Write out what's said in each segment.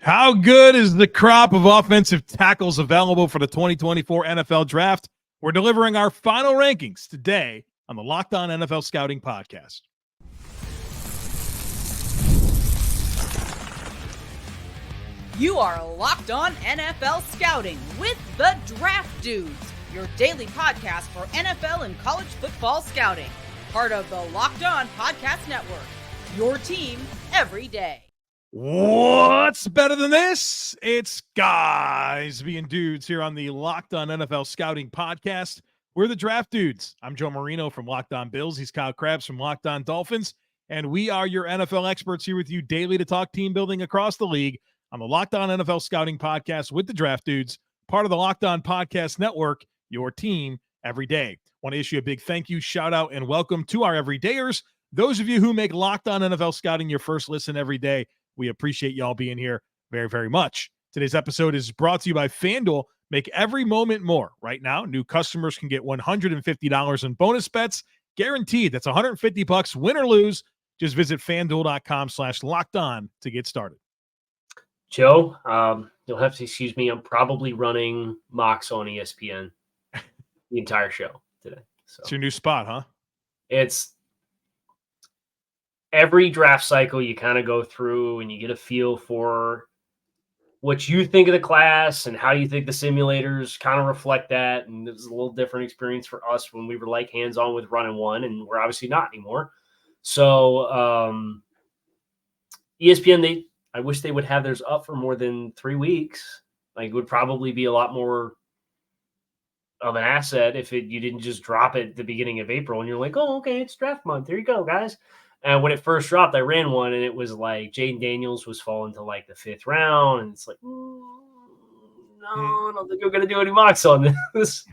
How good is the crop of offensive tackles available for the 2024 NFL Draft? We're delivering our final rankings today on the Locked On NFL Scouting Podcast. You are Locked On NFL Scouting with the Draft Dudes, your daily podcast for NFL and college football scouting. Part of the Locked On Podcast Network, your team every day. What's better than this? It's guys being dudes here on the Locked On NFL Scouting Podcast. We're the Draft Dudes. I'm Joe Marino from Locked On Bills. He's Kyle Crabbs from Locked On Dolphins. And we are your NFL experts here with you daily to talk team building across the league on the Locked On NFL Scouting Podcast with the Draft Dudes, part of the Locked On Podcast Network, your team every day. Want to issue a big thank you, shout out, and welcome to our everydayers. Those of you who make Locked On NFL Scouting your first listen every day, we appreciate y'all being here very, very much. Today's episode is brought to you by FanDuel. Make every moment more. Right now, new customers can get $150 in bonus bets guaranteed. That's $150, win or lose. Just visit FanDuel.com/lockedon to get started. Joe, you'll have to excuse me. I'm probably running mocks on ESPN the entire show today. So it's your new spot, huh? It's every draft cycle you kind of go through and you get a feel for what you think of the class and how you think the simulators kind of reflect that. And it was a little different experience for us when we were like hands-on with running one, and we're obviously not anymore. So ESPN, I wish they would have theirs up for more than 3 weeks. Like, it would probably be a lot more of an asset if you didn't just drop it at the beginning of April and you're like, oh, okay, it's draft month. Here you go, guys. And when it first dropped, I ran one, and it was like Jaden Daniels was falling to like the 5th round. And it's like, no, I don't think we're going to do any mocks on this.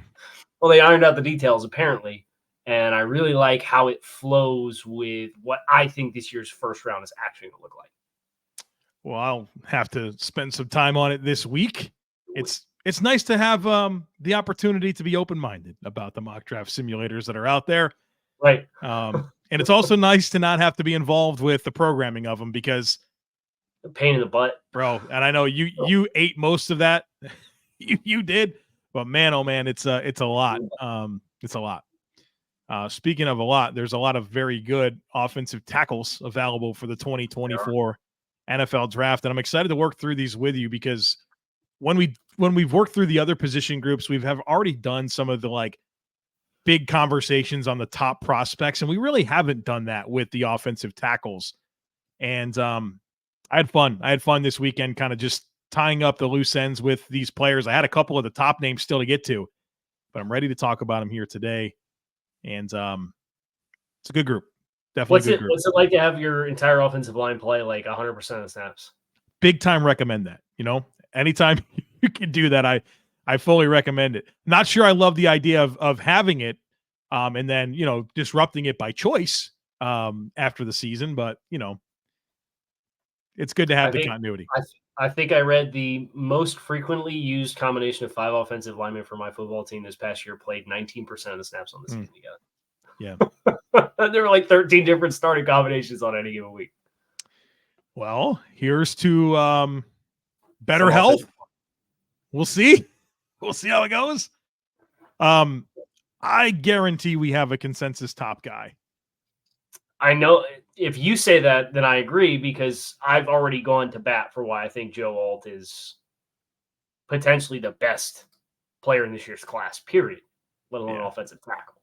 Well, they ironed out the details, apparently. And I really like how it flows with what I think this year's first round is actually going to look like. Well, I'll have to spend some time on it this week. It's nice to have the opportunity to be open-minded about the mock draft simulators that are out there. Right. And it's also nice to not have to be involved with the programming of them, because the pain in the butt, bro. And I know you ate most of that. you did, but man, oh man, it's a lot. It's a lot. Speaking of a lot, there's a lot of very good offensive tackles available for the 2024 NFL Draft, and I'm excited to work through these with you, because when we've worked through the other position groups, we have already done some of the like big conversations on the top prospects, and we really haven't done that with the offensive tackles. And I had fun. I had fun this weekend, kind of just tying up the loose ends with these players. I had a couple of the top names still to get to, but I'm ready to talk about them here today. And it's a good group. Definitely good group. What's it like to have your entire offensive line play like 100% of the snaps? Big time recommend that. Anytime you can do that, I fully recommend it. Not sure I love the idea of having it and then, disrupting it by choice after the season, but it's good to have the continuity. I think I read the most frequently used combination of 5 offensive linemen for my football team this past year played 19% of the snaps on the season together. Yeah. There were like 13 different starting combinations on any given week. Well, here's to better health. We'll see. We'll see how it goes. I guarantee we have a consensus top guy. I know if you say that, then I agree, because I've already gone to bat for why I think Joe Alt is potentially the best player in this year's class, period, let alone offensive tackle.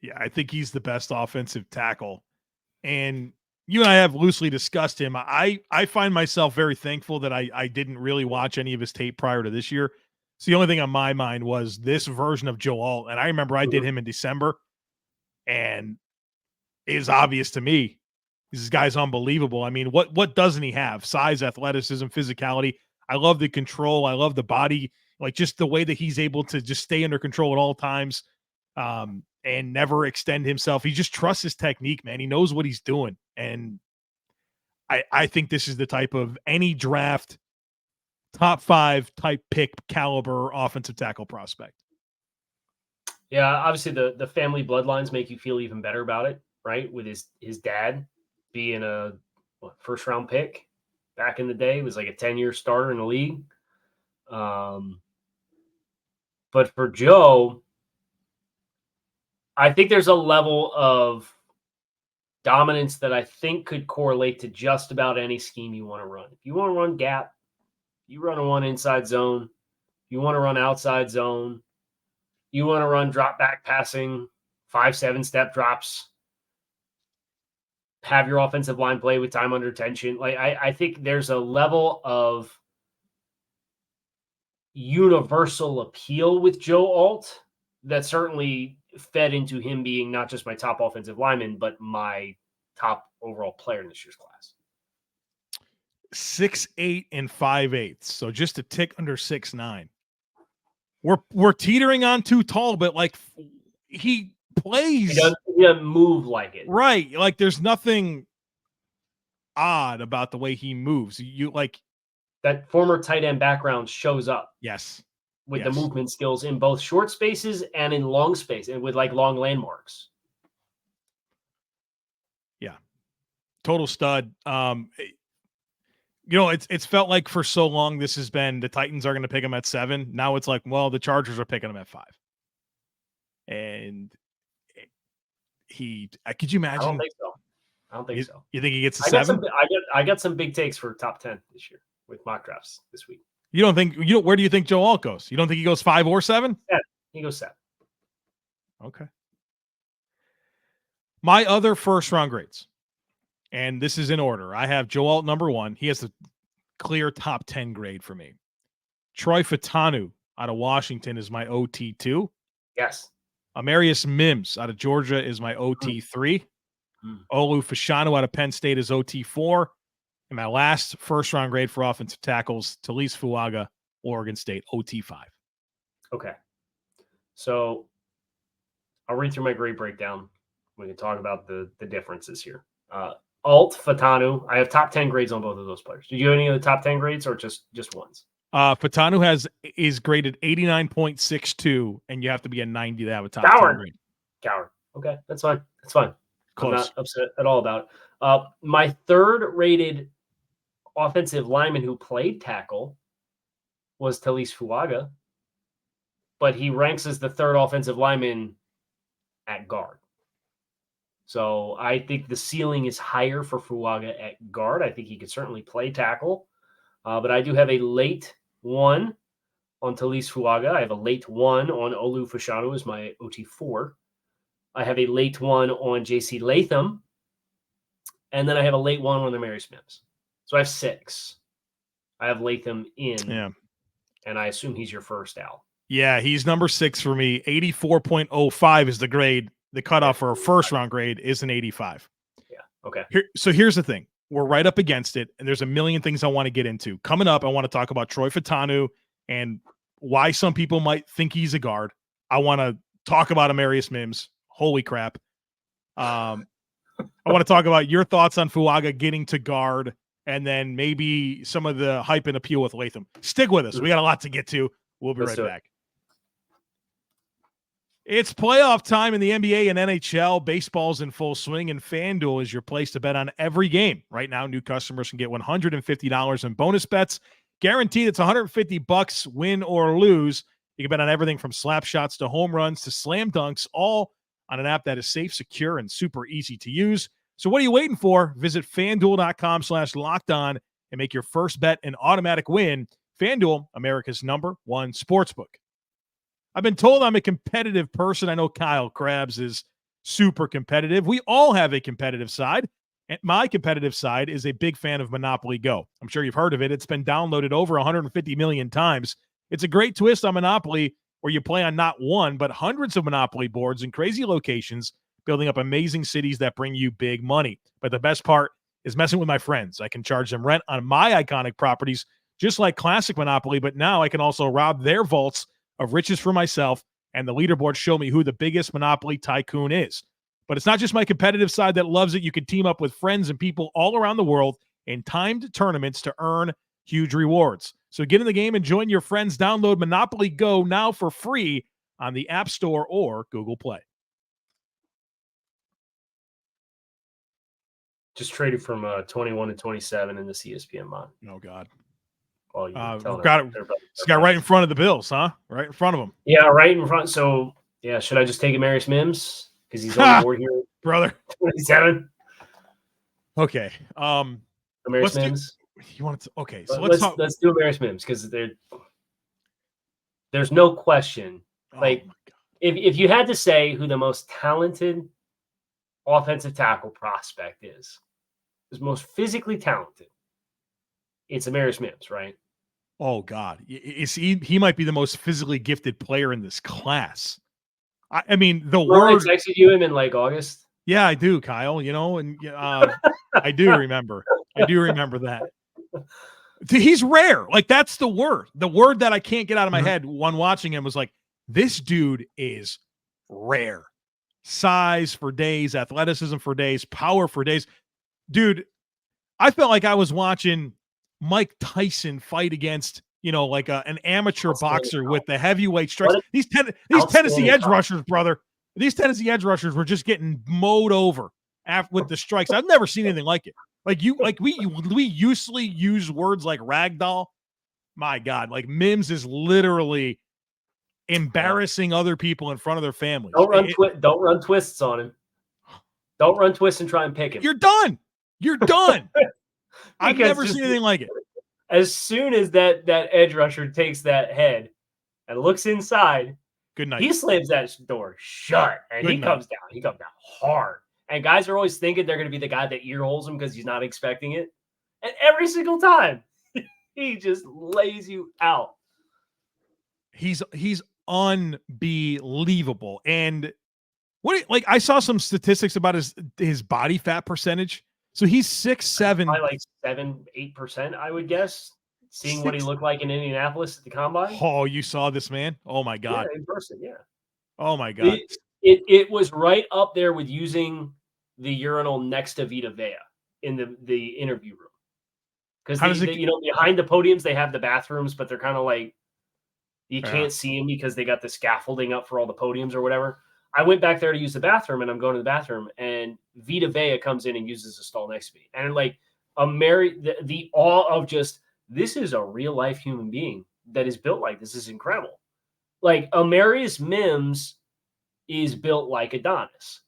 Yeah, I think he's the best offensive tackle. And you and I have loosely discussed him. I find myself very thankful that I didn't really watch any of his tape prior to this year. So the only thing on my mind was this version of Joe Alt. And I remember I did him in December, and it is obvious to me this guy's unbelievable. I mean, what doesn't he have? Size, athleticism, physicality. I love the control. I love the body, like just the way that he's able to just stay under control at all times and never extend himself. He just trusts his technique, man. He knows what he's doing. And I think this is the type of any draft top 5 type pick caliber offensive tackle prospect. Yeah, obviously the family bloodlines make you feel even better about it, right? With his dad being a first round pick back in the day. He was like a 10-year starter in the league. But for Joe, I think there's a level of dominance that I think could correlate to just about any scheme you want to run. If you want to run gap, you run a one inside zone. You want to run outside zone. You want to run drop back passing, 5-7 step drops. Have your offensive line play with time under tension. Like I think there's a level of universal appeal with Joe Alt that certainly fed into him being not just my top offensive lineman, but my top overall player in this year's class. 6'8" and 5'8", so just a tick under 6'9". We're teetering on too tall, but like he plays, he doesn't move like it, right? Like there's nothing odd about the way he moves. You like that former tight end background shows up. Yes, with the movement skills in both short spaces and in long space, and with like long landmarks. Yeah, total stud. It's felt like for so long this has been the Titans are going to pick him at 7. Now it's like, well, the Chargers are picking him at 5. And could you imagine? I don't think so. You think he gets a 7? I got some big takes for top 10 this year with mock drafts this week. Where do you think Joe Alt goes? You don't think he goes 5 or 7? Yeah, he goes 7. Okay. My other first round grades, and this is in order. I have Joe Alt number 1. He has a clear top 10 grade for me. Troy Fautanu out of Washington is my OT2. Yes. Amarius Mims out of Georgia is my OT3. Olu Fashanu out of Penn State is OT4. And my last first-round grade for offensive tackles, Taliese Fuaga, Oregon State, OT5. Okay. So I'll read through my grade breakdown. We can talk about the differences here. Alt, Fautanu, I have top 10 grades on both of those players. Did you have any of the top 10 grades or just ones? Fautanu is graded 89.62, and you have to be a 90 to have a top 10 grade. Coward. Okay, that's fine. That's fine. Close. I'm not upset at all about it. My third-rated offensive lineman who played tackle was Taliese Fuaga, but he ranks as the third offensive lineman at guard. So I think the ceiling is higher for Fuaga at guard. I think he could certainly play tackle, but I do have a late 1 on Taliese Fuaga. I have a late 1 on Olu Fashanu as my OT4. I have a late 1 on JC Latham, and then I have a late 1 on Amarius Mims. So I have 6. I have Latham in, and I assume he's your first out. Yeah, he's number 6 for me. 84.05 is the grade. The cutoff for a first-round grade is an 85. Yeah, okay. So here's the thing. We're right up against it, and there's a million things I want to get into. Coming up, I want to talk about Troy Fautanu and why some people might think he's a guard. I want to talk about Amarius Mims. Holy crap. I want to talk about your thoughts on Fuaga getting to guard, and then maybe some of the hype and appeal with Latham. Stick with us. We got a lot to get to. We'll be right back. It's playoff time in the NBA and NHL. Baseball's in full swing, and FanDuel is your place to bet on every game. Right now, new customers can get $150 in bonus bets. Guaranteed it's $150, win or lose. You can bet on everything from slap shots to home runs to slam dunks, all on an app that is safe, secure, and super easy to use. So what are you waiting for? Visit FanDuel.com/lockedon and make your first bet an automatic win. FanDuel, America's #1 sportsbook. I've been told I'm a competitive person. I know Kyle Crabbs is super competitive. We all have a competitive side. And my competitive side is a big fan of Monopoly Go. I'm sure you've heard of it. It's been downloaded over 150 million times. It's a great twist on Monopoly where you play on not one, but hundreds of Monopoly boards in crazy locations, building up amazing cities that bring you big money. But the best part is messing with my friends. I can charge them rent on my iconic properties, just like classic Monopoly, but now I can also rob their vaults of riches for myself, and the leaderboards show me who the biggest Monopoly tycoon is. But it's not just my competitive side that loves it. You can team up with friends and people all around the world in timed tournaments to earn huge rewards. So get in the game and join your friends. Download Monopoly Go now for free on the App Store or Google Play. Just traded from 21 to 27 in the ESPN mod. Oh God. Well, got it. It's got right in front of the Bills, huh? Right in front of them. Yeah, right in front. So yeah, should I just take Amarius Mims because he's on the board here, brother? 27. Okay. Amarius Mims. You want to? Okay, so let's do Amarius Mims because there's no question. Like, if you had to say who the most talented offensive tackle prospect is most physically talented, it's Amarius Mims, right? Oh God, he might be the most physically gifted player in this class. I mean, the word. I texted you him in like August. Yeah, I do, Kyle. You know, and I do remember. I do remember that. He's rare. Like, that's the word. The word that I can't get out of my head when watching him was like, this dude is rare. Size for days, athleticism for days, power for days. Dude, I felt like I was watching Mike Tyson fight against, like an amateur boxer with the heavyweight strikes. These Tennessee edge rushers, brother. These Tennessee edge rushers were just getting mowed over with the strikes. I've never seen anything like it. We usually use words like ragdoll. My God, like Mims is literally embarrassing other people in front of their families. Don't run twists on him. Don't run twists and try and pick him. You're done. You're done. I've never seen anything like it. As soon as that edge rusher takes that head and looks inside, good night. He slams that door shut and he comes down. He comes down hard. And guys are always thinking they're going to be the guy that ear holes him because he's not expecting it. And every single time, he just lays you out. He's unbelievable. And I saw some statistics about his body fat percentage. So he's 6'7", like 7-8%, I would guess. Seeing what he looked like in Indianapolis at the combine. Oh, you saw this man? Oh my God! Yeah, in person, yeah. Oh my God! It was right up there with using the urinal next to Vita Vea in the interview room. Because behind the podiums they have the bathrooms, but they're kind of like you can't see them because they got the scaffolding up for all the podiums or whatever. I went back there to use the bathroom, and I'm going to the bathroom, and Vita Vea comes in and uses the stall next to me, and like the awe of just. This is a real-life human being that is built like this. This is incredible. Like, Amarius Mims is built like Adonis.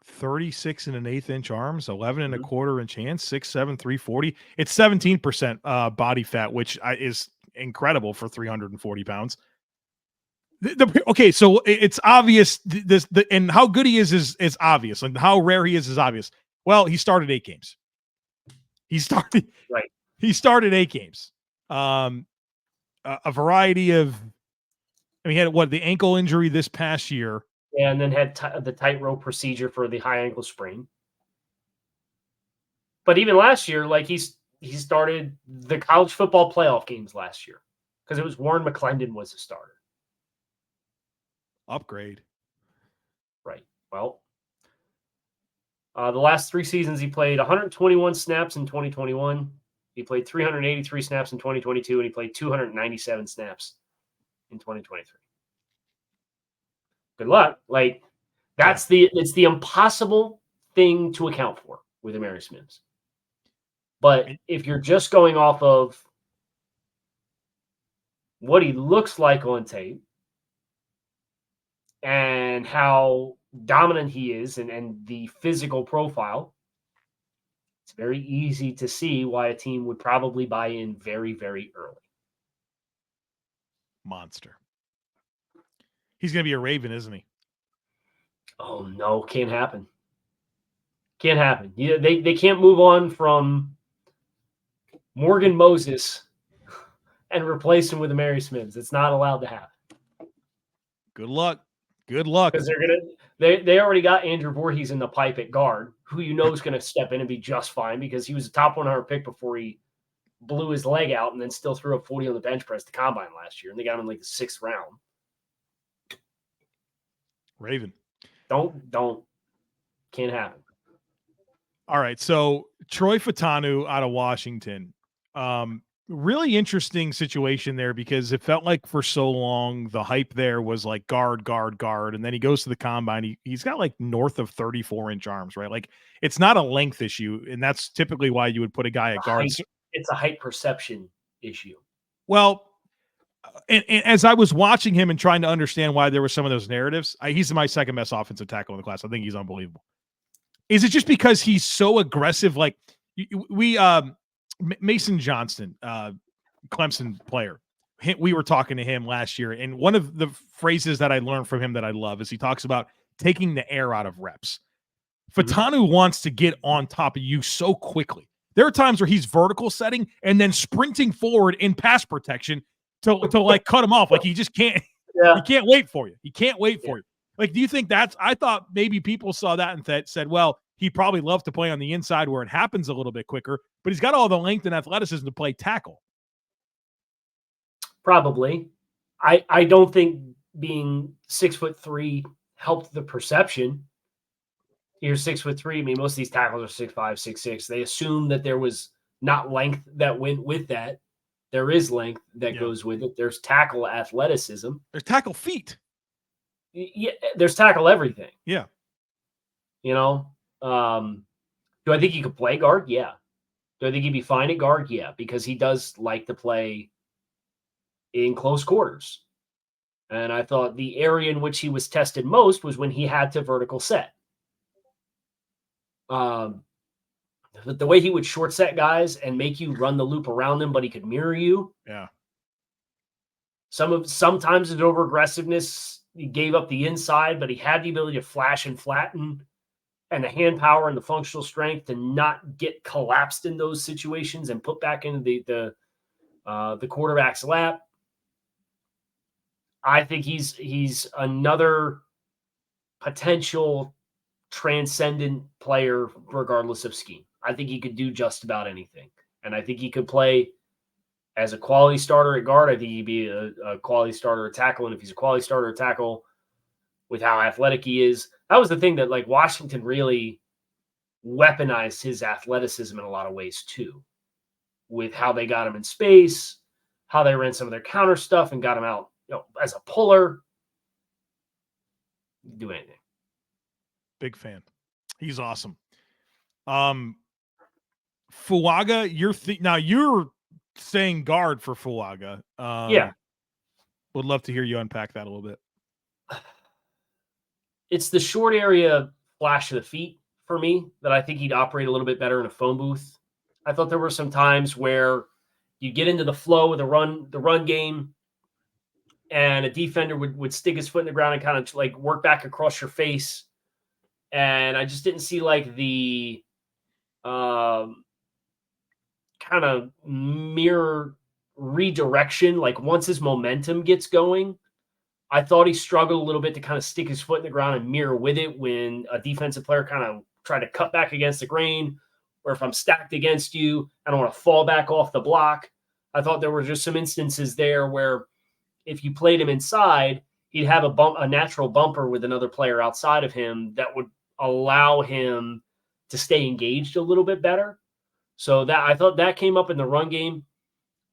36 and an eighth inch arms, 11 and a quarter inch hands, 6'7", 340. It's 17% body fat, which is incredible for 340 pounds. Okay, so it's obvious. And how good he is obvious. And how rare he is obvious. Well, he started 8 games. He started 8 games. A variety of, he had the ankle injury this past year. Yeah, and then had the tightrope procedure for the high ankle sprain. But even last year, like he started the college football playoff games last year because it was Warren McClendon was the starter. Upgrade. Right. Well, the last 3 seasons, he played 121 snaps in 2021. He played 383 snaps in 2022, and he played 297 snaps in 2023. Good luck. Like, it's the impossible thing to account for with Amarius Mims. But if you're just going off of what he looks like on tape and how dominant he is and the physical profile, it's very easy to see why a team would probably buy in very, very early. Monster. He's going to be a Raven, isn't he? Oh, no. Can't happen. Can't happen. Yeah, they can't move on from Morgan Moses and replace him with Amarius Mims. It's not allowed to happen. Good luck. Good luck. Because they already got Andrew Voorhees in the pipe at guard, who is going to step in and be just fine because he was a top 100 pick before he blew his leg out and then still threw up 40 on the bench press to combine last year, and they got him in like the 6th round. Raven. Don't. Can't happen. All right, so Troy Fautanu out of Washington. really interesting situation there because it felt like for so long the hype there was like guard, and then he goes to the combine. He's got like north of 34-inch arms, right? Like it's not a length issue, and that's typically why you would put a guy at guard. It's a height perception issue. Well, and as I was watching him and trying to understand why there were some of those narratives, he's my second best offensive tackle in the class. I think he's unbelievable. Is it just because he's so aggressive? Like Mason Johnston, Clemson player, we were talking to him last year, and one of the phrases that I learned from him that I love is he talks about taking the air out of reps. Fautanu wants to get on top of you so quickly. There are times where he's vertical setting and then sprinting forward in pass protection to like cut him off. Like he just can't. Yeah. He can't wait for you. He can't wait for you. Like, do you think I thought maybe people saw that and said, well, he probably loved to play on the inside where it happens a little bit quicker, but he's got all the length and athleticism to play tackle. Probably. I don't think being 6'3" helped the perception. You're 6'3". I mean, most of these tackles are 6'5", 6'6". They assume that there was not length that went with that. There is length that goes with it. There's tackle athleticism. There's tackle feet. Yeah, there's tackle everything. Yeah. You know, do I think he could play guard? Yeah. Do I think he'd be fine at guard? Yeah, because he does like to play in close quarters. And I thought the area in which he was tested most was when he had to vertical set. But the way he would short set guys and make you run the loop around him, but he could mirror you. Yeah. Sometimes his over aggressiveness, he gave up the inside, but he had the ability to flash and flatten, and the hand power and the functional strength to not get collapsed in those situations and put back into the quarterback's lap. I think he's another potential transcendent player regardless of scheme. I think he could do just about anything. And I think he could play as a quality starter at guard. I think he'd be a quality starter at tackle. And if he's a quality starter at tackle with how athletic he is, that was the thing that like Washington really weaponized his athleticism in a lot of ways too, with how they got him in space, how they ran some of their counter stuff and got him out, as a puller. Do anything. Big fan. He's awesome. Fuaga, now you're saying guard for Fuaga. Yeah. Would love to hear you unpack that a little bit. It's the short area flash of the feet for me that I think he'd operate a little bit better in a phone booth. I thought there were some times where you get into the flow of the run game, and a defender would stick his foot in the ground and kind of like work back across your face. And I just didn't see like the kind of mirror redirection. Like once his momentum gets going, I thought he struggled a little bit to kind of stick his foot in the ground and mirror with it when a defensive player kind of tried to cut back against the grain, or if I'm stacked against you, I don't want to fall back off the block. I thought there were just some instances there where if you played him inside, he'd have a natural bumper with another player outside of him that would allow him to stay engaged a little bit better. So that I thought that came up in the run game.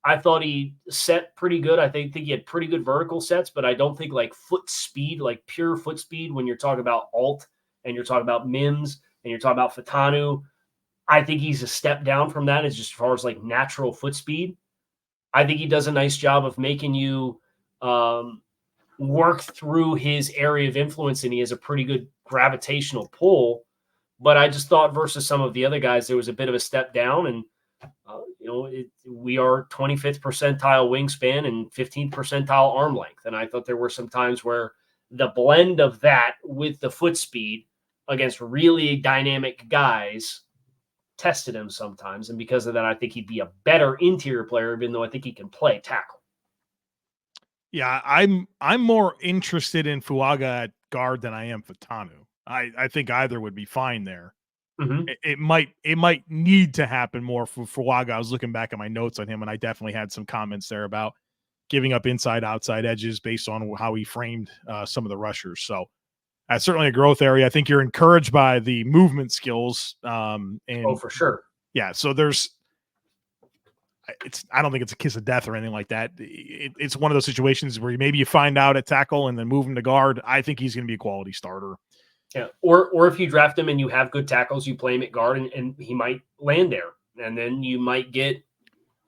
I thought he set pretty good. I think he had pretty good vertical sets, but I don't think like foot speed, like pure foot speed, when you're talking about Alt and you're talking about Mims and you're talking about Fautanu, I think he's a step down from that as just as far as like natural foot speed. I think he does a nice job of making you work through his area of influence, and he has a pretty good gravitational pull. But I just thought versus some of the other guys, there was a bit of a step down, and we are 25th percentile wingspan and 15th percentile arm length. And I thought there were some times where the blend of that with the foot speed against really dynamic guys tested him sometimes. And because of that, I think he'd be a better interior player, even though I think he can play tackle. Yeah, I'm more interested in Fuaga at guard than I am Fautanu. I think either would be fine there. Mm-hmm. It might need to happen more for Fuaga. I was looking back at my notes on him, and I definitely had some comments there about giving up inside outside edges based on how he framed some of the rushers. So that's certainly a growth area. I think you're encouraged by the movement skills. And for sure. Yeah. So I don't think it's a kiss of death or anything like that. It's one of those situations where maybe you find out at tackle and then move him to guard. I think he's going to be a quality starter. Yeah. Or if you draft him and you have good tackles, you play him at guard and he might land there. And then you might get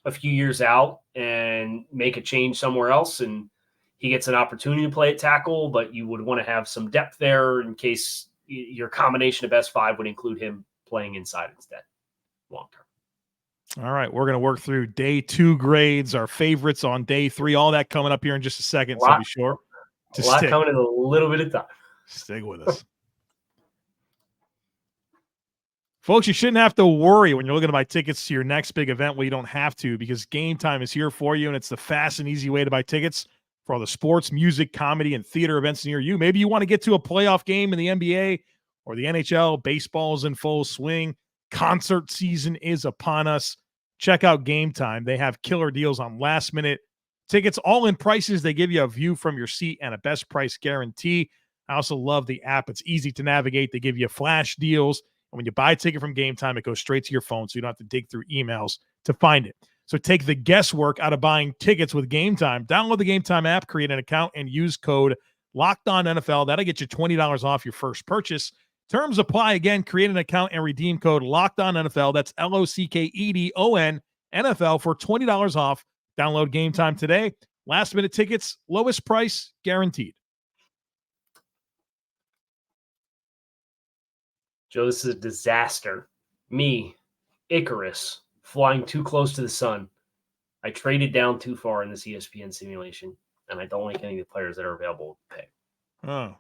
a few years out and make a change somewhere else. And he gets an opportunity to play at tackle, but you would want to have some depth there in case your combination of best 5 would include him playing inside instead long term. All right. We're going to work through day 2 grades, our favorites on day 3, all that coming up here in just a second. So be sure to stick. Coming in a little bit of time. Stick with us. Folks, you shouldn't have to worry when you're looking to buy tickets to your next big event. Well, you don't have to, because Game Time is here for you, and it's the fast and easy way to buy tickets for all the sports, music, comedy, and theater events near you. Maybe you want to get to a playoff game in the NBA or the NHL. Baseball's in full swing. Concert season is upon us. Check out Game Time. They have killer deals on last-minute tickets, all in prices. They give you a view from your seat and a best price guarantee. I also love the app. It's easy to navigate. They give you flash deals. And when you buy a ticket from Game Time, it goes straight to your phone, so you don't have to dig through emails to find it. So take the guesswork out of buying tickets with Game Time. Download the Game Time app, create an account, and use code LOCKEDONNFL. That'll get you $20 off your first purchase. Terms apply. Again, create an account and redeem code LOCKEDONNFL. That's LOCKEDON NFL for $20 off. Download Game Time today. Last-minute tickets, lowest price guaranteed. Joe, this is a disaster. Me, Icarus, flying too close to the sun. I traded down too far in this ESPN simulation, and I don't like any of the players that are available to pick. Oh,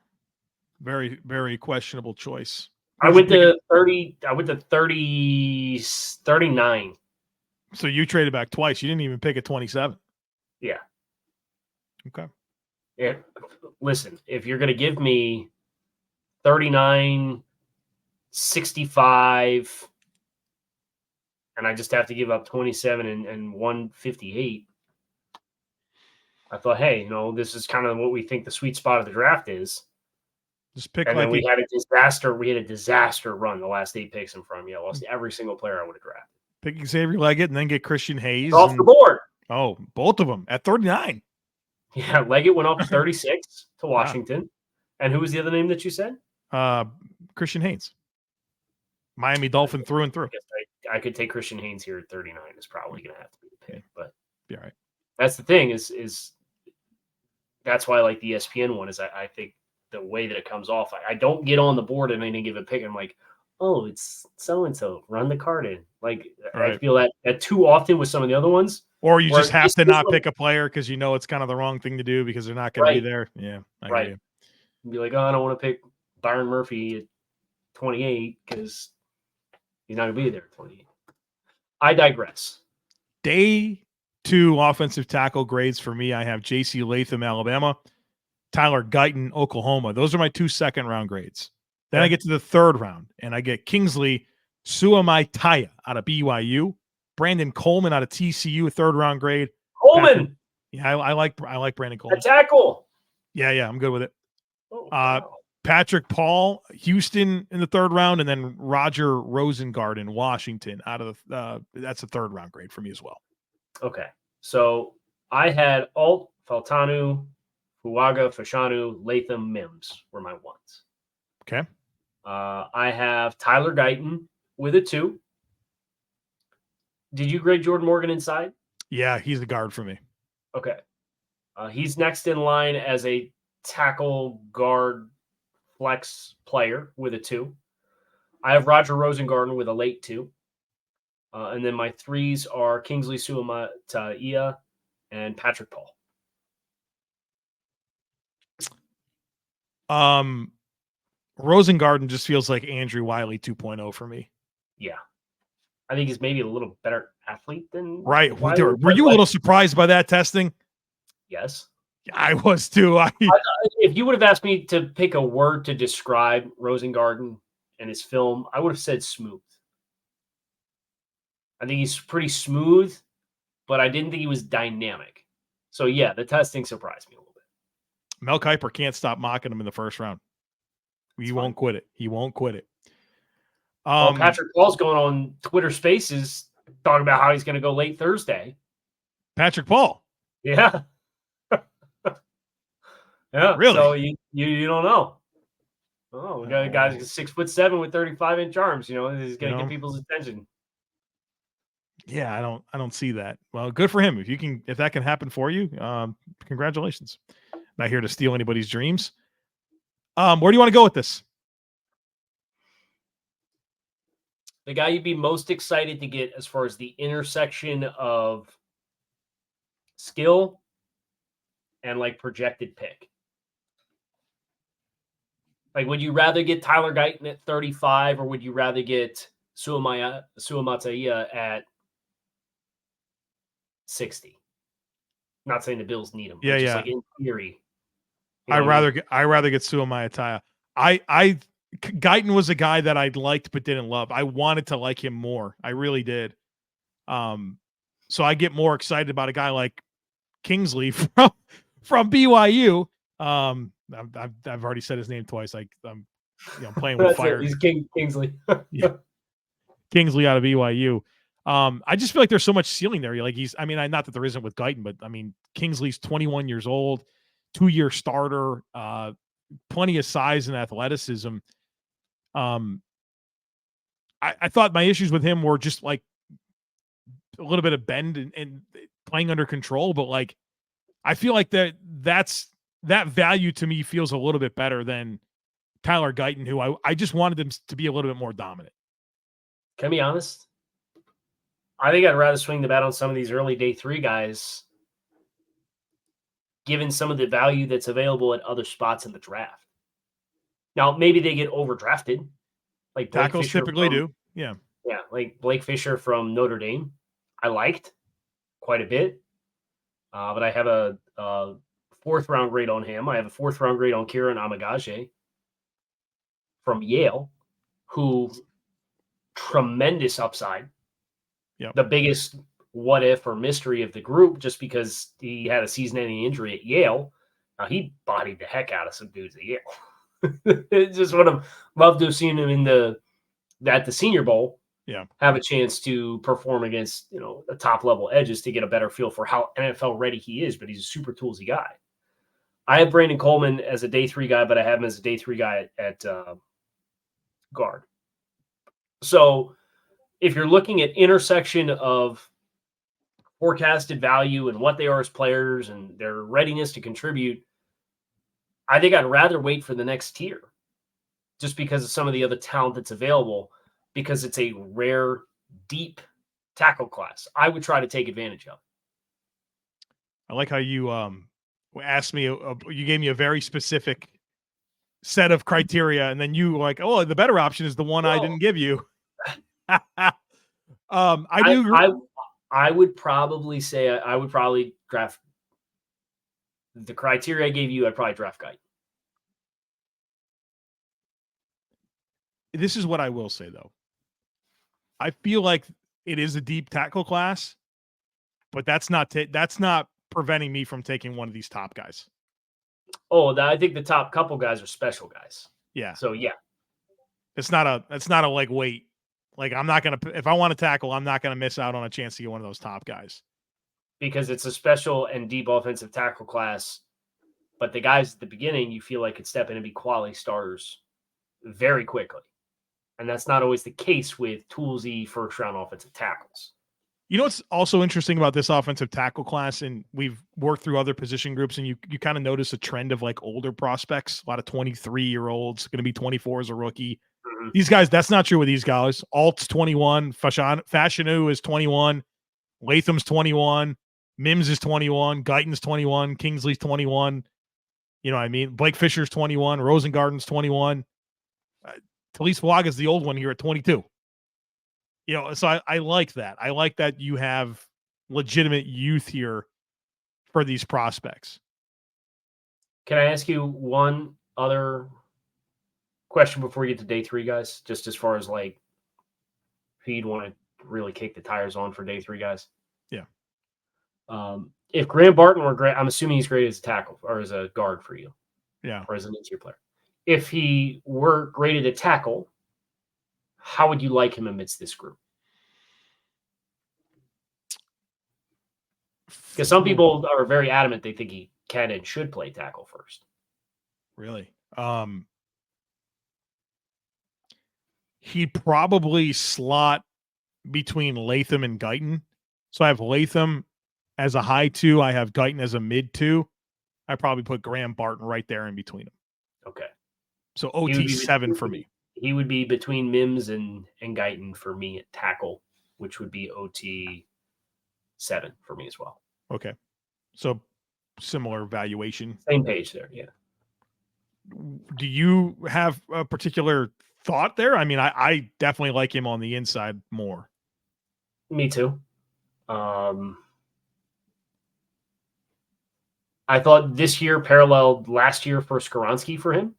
very, very questionable choice. I went to 30. I went to 30, 39. So you traded back twice. You didn't even pick a 27. Yeah. Okay. Yeah. Listen, if you're going to give me 39, 65, and I just have to give up 27 and 158. I thought, hey, this is kind of what we think the sweet spot of the draft is. Just pick. And then we had a disaster. We had a disaster run the last 8 picks in front of me. I lost every single player I would have drafted. Pick Xavier Leggett and then get Christian Hayes off the board. Oh, both of them at 39. Yeah, Leggett went up to 36 to Washington. Wow. And who was the other name that you said? Christian Hayes. Miami Dolphin through and through. I could take Christian Hayes here at 39. It's probably going to have to be the pick, but be all right. That's the thing is that's why I like the ESPN one is I think the way that it comes off, I don't get on the board and any given pick. I'm like, oh, it's so-and-so. Run the card in. Like, right. I feel that too often with some of the other ones. Or you just have to not pick a player because it's kind of the wrong thing to do because they're not going to be there. Yeah, I hear you. Be like, oh, I don't want to pick Byron Murphy at 28 because he's not going to be there at 28. I digress. Day 2 offensive tackle grades for me. I have J.C. Latham, Alabama, Tyler Guyton, Oklahoma. Those are my 2 second-round grades. Then I get to the 3rd round, and I get Kingsley Suamatai out of BYU, Brandon Coleman out of TCU, a 3rd-round grade. Coleman! I like Brandon Coleman. A tackle! Yeah, I'm good with it. Oh, wow. Patrick Paul, Houston in the 3rd round, and then Roger Rosengarten, Washington out of that's a 3rd-round grade for me as well. Okay. So I had Alt, Fautanu, Fuaga, Fashanu, Latham, Mims were my ones. Okay. I have Tyler Guyton with a 2. Did you grade Jordan Morgan inside? Yeah, he's the guard for me. Okay. He's next in line as a tackle guard flex player with a 2. I have Roger Rosengarten with a late 2. And then my 3s are Kingsley Suamatai and Patrick Paul. Rosengarten just feels like Andrew Wiley 2.0 for me. Yeah. I think he's maybe a little better athlete than Right. Wiley. Were you a little surprised by that testing? Yes. I was too. If you would have asked me to pick a word to describe Rosengarten and his film, I would have said smooth. I think he's pretty smooth, but I didn't think he was dynamic. So, yeah, the testing surprised me a little bit. Mel Kiper can't stop mocking him in the 1st round. He won't quit it. He won't quit it. Patrick Paul's going on Twitter Spaces talking about how he's going to go late Thursday. Patrick Paul. Yeah. Yeah. Really? So you don't know. Oh, we got a guy who's 6'7" with 35-inch arms. He's gonna get people's attention. Yeah, I don't see that. Well, good for him. If that can happen for you, congratulations. Not here to steal anybody's dreams. Where do you want to go with this? The guy you'd be most excited to get as far as the intersection of skill and like projected pick. Like, would you rather get Tyler Guyton at 35 or would you rather get Suamatai at 60? Not saying the Bills need him. Yeah, just like in theory. I'd rather get Suamatai. Guyton was a guy that I liked but didn't love. I wanted to like him more. I really did. So I get more excited about a guy like Kingsley from BYU. I've already said his name twice. I'm playing with fire. He's Kingsley. Yeah. Kingsley out of BYU. I just feel like there's so much ceiling there. Not that there isn't with Guyton, but Kingsley's 21 years old, 2-year starter, plenty of size and athleticism. I thought my issues with him were just like a little bit of bend and playing under control, but like I feel like that value to me feels a little bit better than Tyler Guyton, who I just wanted him to be a little bit more dominant. Can I be honest? I think I'd rather swing the bat on some of these early day 3 guys, given some of the value that's available at other spots in the draft. Now, maybe they get overdrafted. Like Blake tackles Fisher typically do. Yeah. Yeah, like Blake Fisher from Notre Dame. I liked quite a bit. But I have a 4th-round grade on him. I have a 4th-round grade on Kiran Amegadjie from Yale, who tremendous upside. Yep. The biggest what if or mystery of the group, just because he had a season-ending injury at Yale. Now, he bodied the heck out of some dudes at Yale. Just would have loved to have seen him at the Senior Bowl. Yeah, have a chance to perform against the top level edges to get a better feel for how NFL ready he is. But he's a super toolsy guy. I have Brandon Coleman as a day 3 guy, but I have him as a day 3 guy at guard. So if you're looking at intersection of forecasted value and what they are as players and their readiness to contribute, I think I'd rather wait for the next tier just because of some of the other talent that's available, because it's a rare, deep tackle class. I would try to take advantage of. I like how you asked me, you gave me a very specific set of criteria, and then you were like, oh, the better option is the one I didn't give you. I would probably say I would probably draft the criteria I gave you. I'd probably draft Guyton. This is what I will say, though. I feel like it is a deep tackle class, but that's not preventing me from taking one of these top guys. Oh, I think the top couple guys are special guys. Yeah. So yeah, it's not a like wait. Like I'm not gonna, if I want to tackle, I'm not gonna miss out on a chance to get one of those top guys because it's a special and deep offensive tackle class. But the guys at the beginning, you feel like could step in and be quality starters very quickly. And that's not always the case with toolsy first-round offensive tackles. You know what's also interesting about this offensive tackle class, and we've worked through other position groups, and you kind of notice a trend of like older prospects, a lot of 23-year-olds, going to be 24 as a rookie. Mm-hmm. These guys, that's not true with these guys. Alt's 21, Fashanu is 21, Latham's 21, Mims is 21, Guyton's 21, Kingsley's 21. You know what I mean? Blake Fisher's 21, Rosengarten's 21. Taliese Fuaga is the old one here at 22. So I like that. I like that you have legitimate youth here for these prospects. Can I ask you one other question before we get to day 3, guys? Just as far as like who you'd want to really kick the tires on for day 3, guys. Yeah. If Graham Barton were great, I'm assuming he's great as a tackle or as a guard for you. Yeah. Or as an interior player. If he were graded a tackle, how would you like him amidst this group? Because some people are very adamant they think he can and should play tackle first. Really? He'd probably slot between Latham and Guyton. So I have Latham as a high 2. I have Guyton as a mid 2. I probably put Graham Barton right there in between them. Okay. So OT 7 for me. He would be between Mims and Guyton for me at tackle, which would be OT 7 for me as well. Okay. So similar valuation. Same page there, yeah. Do you have a particular thought there? I mean, I definitely like him on the inside more. Me too. I thought this year paralleled last year for Skoronski for him,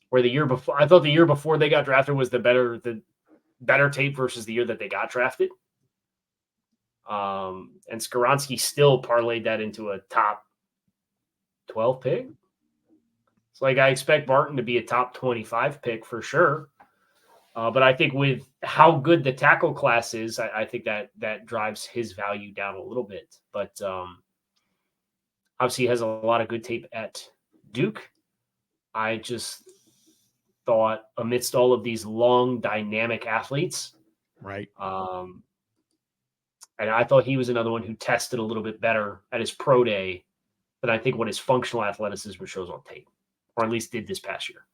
where the year before, I thought the year before they got drafted was the better tape versus the year that they got drafted. And Skoronski still parlayed that into a top 12 pick. So, I expect Barton to be a top 25 pick for sure. But I think with how good the tackle class is, I think that drives his value down a little bit. But obviously, he has a lot of good tape at Duke. I just thought amidst all of these long, dynamic athletes, right? And I thought he was another one who tested a little bit better at his pro day than I think what his functional athleticism shows on tape, or at least did this past year.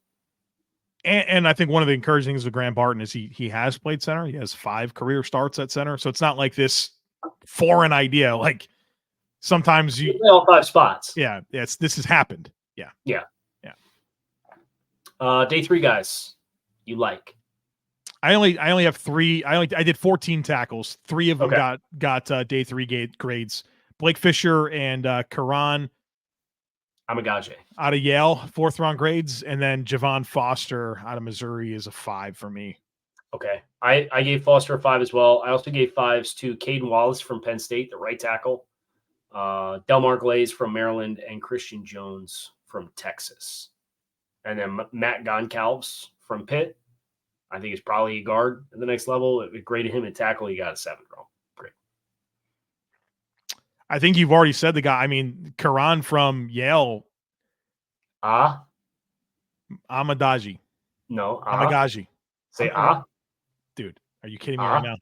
And I think one of the encouraging things with Graham Barton is he has played center. He has 5 career starts at center. So it's not like this foreign idea. Like sometimes you play all 5 spots. Yeah. This has happened. Yeah. Yeah. Day 3 guys you like. I only have 3. I did 14 tackles. 3 of them got day 3 grades. Blake Fisher and Kiran Amegadjie out of Yale, 4th round grades, and then Javon Foster out of Missouri is a 5 for me. Okay. I gave Foster a 5 as well. I also gave 5s to Caden Wallace from Penn State, the right tackle, Delmar Glaze from Maryland, and Christian Jones from Texas. And then Matt Goncalves from Pitt. I think he's probably a guard at the next level. It graded him at tackle. He got a 7, bro. Great. I think you've already said the guy. I mean, Kiran from Yale. Amegadjie. No. Amegadjie. Say Dude, are you kidding me right now?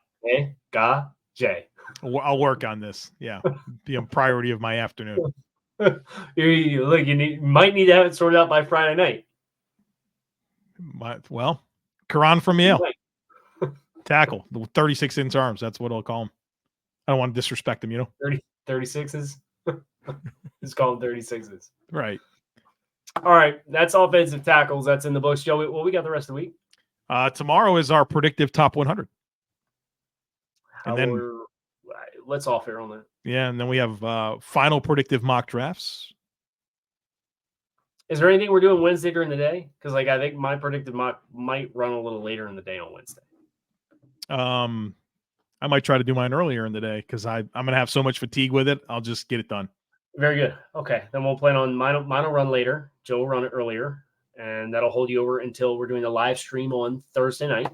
Amegadjie. I'll work on this. Yeah. Be a priority of my afternoon. You might need to have it sorted out by Friday night. Kiran from Yale. Tackle. 36-inch arms. That's what I'll call him. I don't want to disrespect him, 36s? Just call them 36s. Right. All right. That's offensive tackles. That's in the books. Joe, what we got the rest of the week? Tomorrow is our predictive top 100. And then let's off air on that. Yeah, and then we have final predictive mock drafts. Is there anything we're doing Wednesday during the day? Because I think my predictive mock might run a little later in the day on Wednesday. I might try to do mine earlier in the day because I'm going to have so much fatigue with it. I'll just get it done. Very good. Okay, then we'll plan on mine will run later. Joe will run it earlier, and that'll hold you over until we're doing a live stream on Thursday night.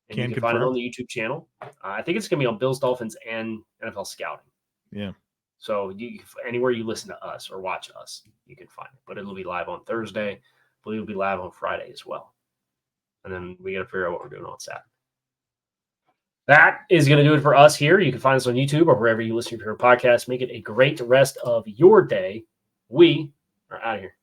And you can find it on the YouTube channel. I think it's going to be on Bills, Dolphins, and NFL Scouting. Yeah. So anywhere you listen to us or watch us, you can find it. But it'll be live on Thursday. But it'll be live on Friday as well. And then we got to figure out what we're doing on Saturday. That is going to do it for us here. You can find us on YouTube or wherever you listen to your podcast. Make it a great rest of your day. We are out of here.